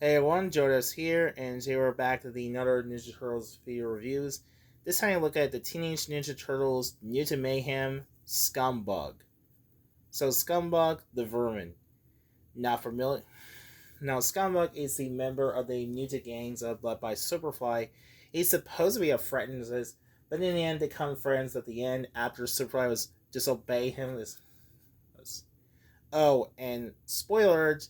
Hey everyone, Jodas here, and today we're back to the another Ninja Turtles video reviews. This time I look at the Teenage Ninja Turtles Mutant Mayhem Scumbug. So Scumbug, the Vermin. Not familiar. Now Scumbug is the member of the mutant gangs led by Superfly. He's supposed to be a threat to this, but in the end they become friends at the end after Superfly was disobey him. Oh, and spoiler alert,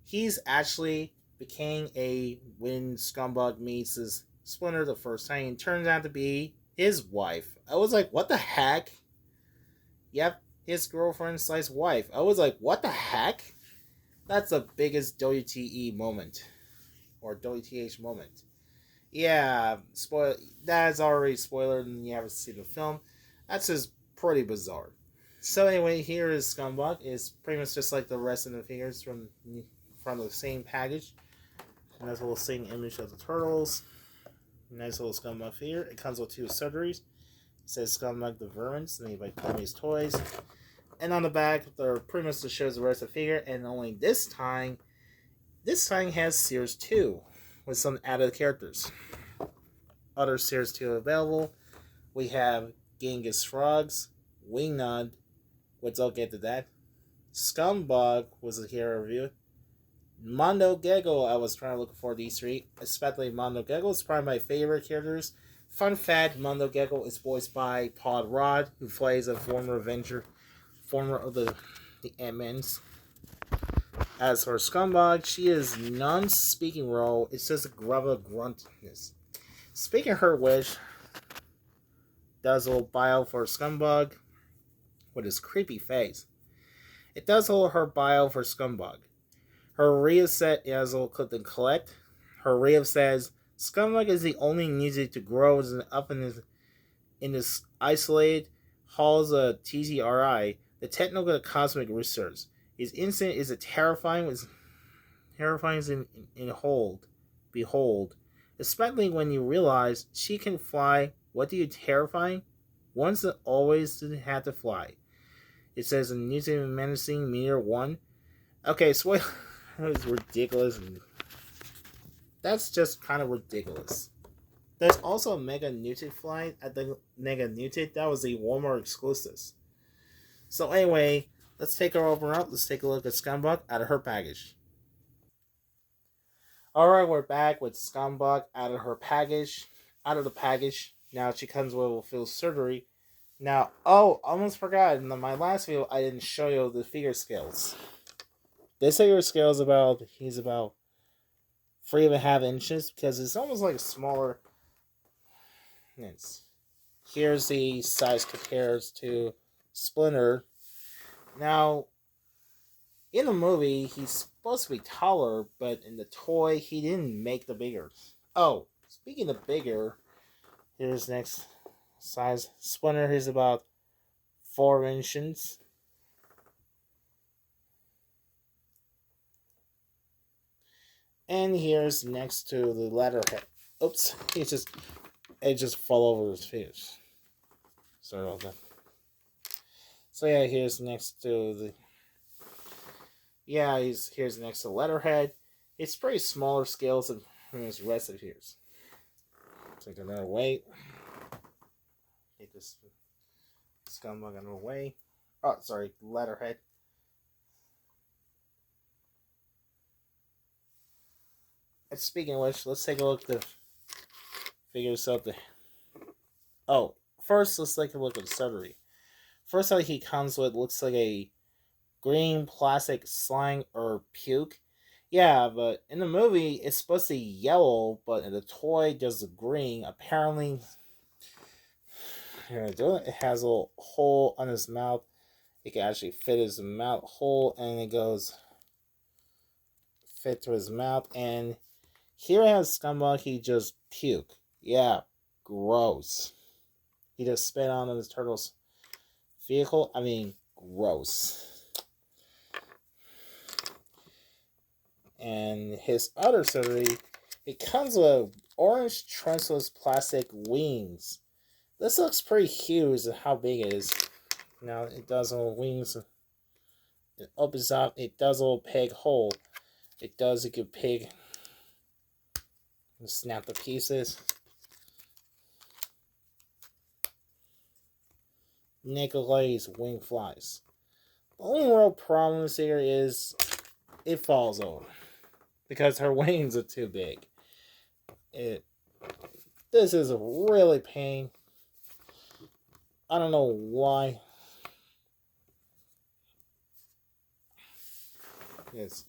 he's actually became a when Scumbug meets his Splinter the first time and turns out to be his wife. I was like, what the heck? Yep, his girlfriend slash wife. I was like, what the heck? That's the biggest WTE moment. Or WTH moment. Yeah, spoil that's already spoiler and you haven't seen the film. That's just pretty bizarre. So anyway, here is Scumbug. It's pretty much just like the rest of the figures from the same package. Nice little same image of the turtles. Nice little Scumbug figure. It comes with two surgeries. It says Scumbug the Vermins, made by Tommy's Toys. And on the back, they're pretty much just shows the rest of the figure. And only this time has Series 2 with some added characters. Other Series 2 available. We have Genghis Frogs, Wingnut, which I'll get to that. Scumbug was a hero review. Mondo Gecko, I was trying to look for these three, especially Mondo Gecko. It's probably my favorite characters. Fun fact, Mondo Gecko is voiced by Pod Rod, who plays a former of the Ant-Mans. As for Scumbug, she is non-speaking role. It's just a grubba gruntness. Speaking of her wish, does a little bio for Scumbug with his creepy face. It does hold her bio for Scumbug. Her Rhea set as a clip and collect. Her Rhea says Scumbug is the only music to grow up in this isolated halls of TTRI, the technical cosmic research. His instinct is a terrifying behold, especially when you realize she can fly. What do you terrifying? Once and always had to fly. It says in Mutant Menacing Meteor 1. Okay, so that was ridiculous. That's just kind of ridiculous. There's also a Mega Mutant flight at the Mega Mutant. That was the Walmart exclusive. So anyway, let's take her over up. Let's take a look at Scumbug out of her package. Alright, we're back with Scumbug out of her package. Out of the package. Now she comes with a full surgery. Now, almost forgot. In my last video, I didn't show you the figure scales. This figure scale is he's about 3.5 inches because it's almost like a smaller. Here's the size compares to Splinter. Now, in the movie, he's supposed to be taller, but in the toy, he didn't make the bigger. Oh, speaking of bigger, here's next size. Splinter is about 4 inches. And here's next to the letterhead. Oops, it just fell over his face. Sorry about that. So yeah, here's next to the. Yeah, here's next to the letterhead. It's pretty smaller scales than his rest of his. Take another way. Take this Scumbug another way. Oh, sorry, letterhead. And speaking of which, let's take a look at the figures of the. Oh, first let's take a look at the surgery. First one he comes with looks like a green plastic slime or puke. Yeah, but in the movie it's supposed to be yellow, but in the toy does the green. Apparently, it has a little hole on his mouth. It can actually fit his mouth hole, and it goes fit to his mouth. And here I have Scumbug. He just puke. Yeah, gross. He just spit on his turtle's vehicle. I mean, gross. And his other surgery, it comes with orange trenchless plastic wings. This looks pretty huge and how big it is. Now it does little wings. It opens up. It does a little pig hole. It does a good pig Snap the pieces. Nikolai's wing flies. The only real problem here is it falls over because her wings are too big. This is a really pain. I don't know why. Yes.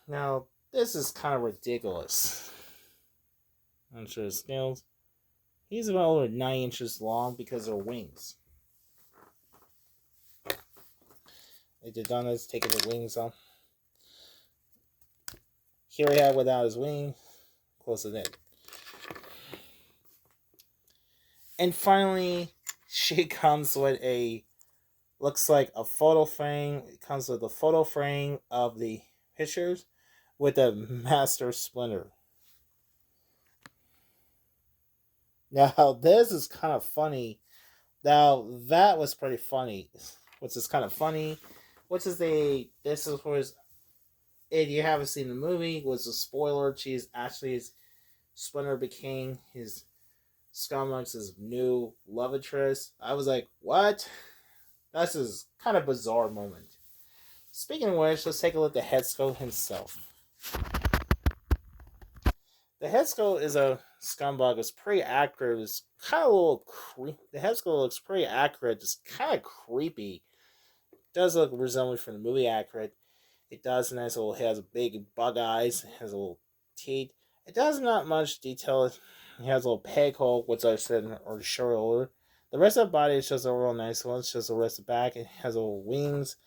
Now this is kind of ridiculous. I'm sure his scales. He's about over 9 inches long because of wings. They did done this, taking the wings off. Here we have without his wing. Close it in. And finally, she comes with looks like a photo frame. It comes with a photo frame of the pictures with a master splinter. Now, this is kind of funny. Now, that was pretty funny. Which is kind of funny. This is if you haven't seen the movie, was a spoiler. She's actually, his Splinter became his Scumbug's new love interest. I was like, what? That's a kind of bizarre moment. Speaking of which, let's take a look at Headskull himself. The Headskull is a Scumbug. It's pretty accurate. It's kind of a little creepy. The Headskull looks pretty accurate. It's kind of creepy. It does look resembling from the movie accurate. It does nice little. It has big bug eyes. It has a little teeth. It does not much detail. It has a little peg hole, which I said or showed earlier. The rest of the body is just a real nice one. It's just the rest of the back. It has little wings.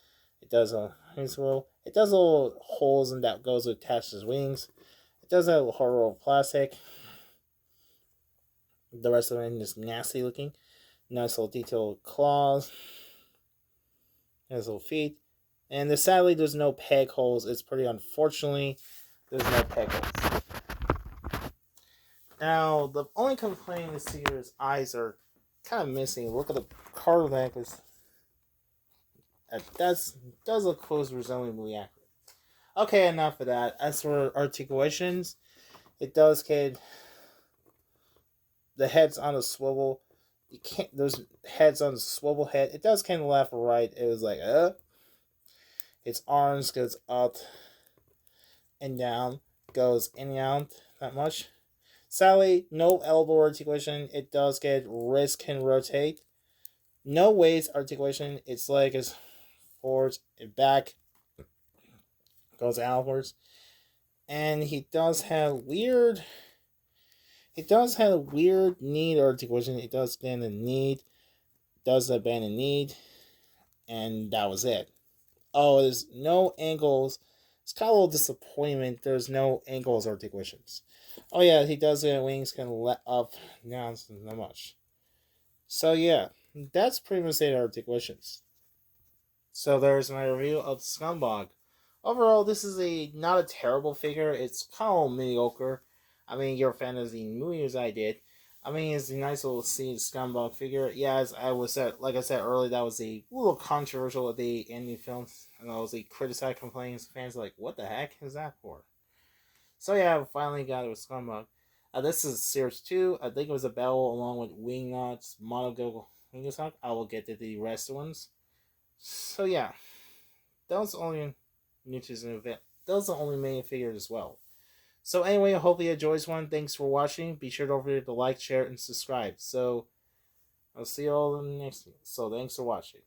It does It does little holes and that goes attached to his wings. It does have a horror of plastic. The rest of it is nasty looking. Nice little detailed claws. Has little feet. And sadly, there's no peg holes. It's pretty unfortunately, there's no peg holes. Now, the only complaint is here his eyes are kind of missing. Look at the cardiac. Does look close resembling movie accurate. Okay, enough of that. As for articulations, it does get the head's on a swivel. You can't. Those heads on the swivel head. It does kind of left or right. It was like Its arms goes up and down, goes in and out that much. Sadly, no elbow articulation. It does get wrist can rotate. No waist articulation. Its leg is forwards and back, goes outwards. And he does have weird knee articulation. It does stand in knee, does the bend in knee, and that was it. Oh, there's no ankles. It's kind of a little disappointment. There's no ankles articulations. Oh yeah, he does get wings can let up down so not much. So yeah, that's pretty much the articulations. So there's my review of Scumbug. Overall, this is not a terrible figure. It's kind of mediocre. I mean, you're a fan of the movies I did. I mean, it's a nice little scene Scumbug figure. Yeah, as I was said, like I said earlier, that was a little controversial at the indie films, and I was criticized, complaining. Fans like, what the heck is that for? So yeah, I finally got it with Scumbug. This is Series 2. I think it was a battle along with Wingnuts, Monogo, Wingus. I will get to the rest ones. So yeah, that was only news and event. That was the only main figure as well. So anyway, I hope you enjoyed this one. Thanks for watching. Be sure to like, share, and subscribe. So I'll see you all in the next one. So thanks for watching.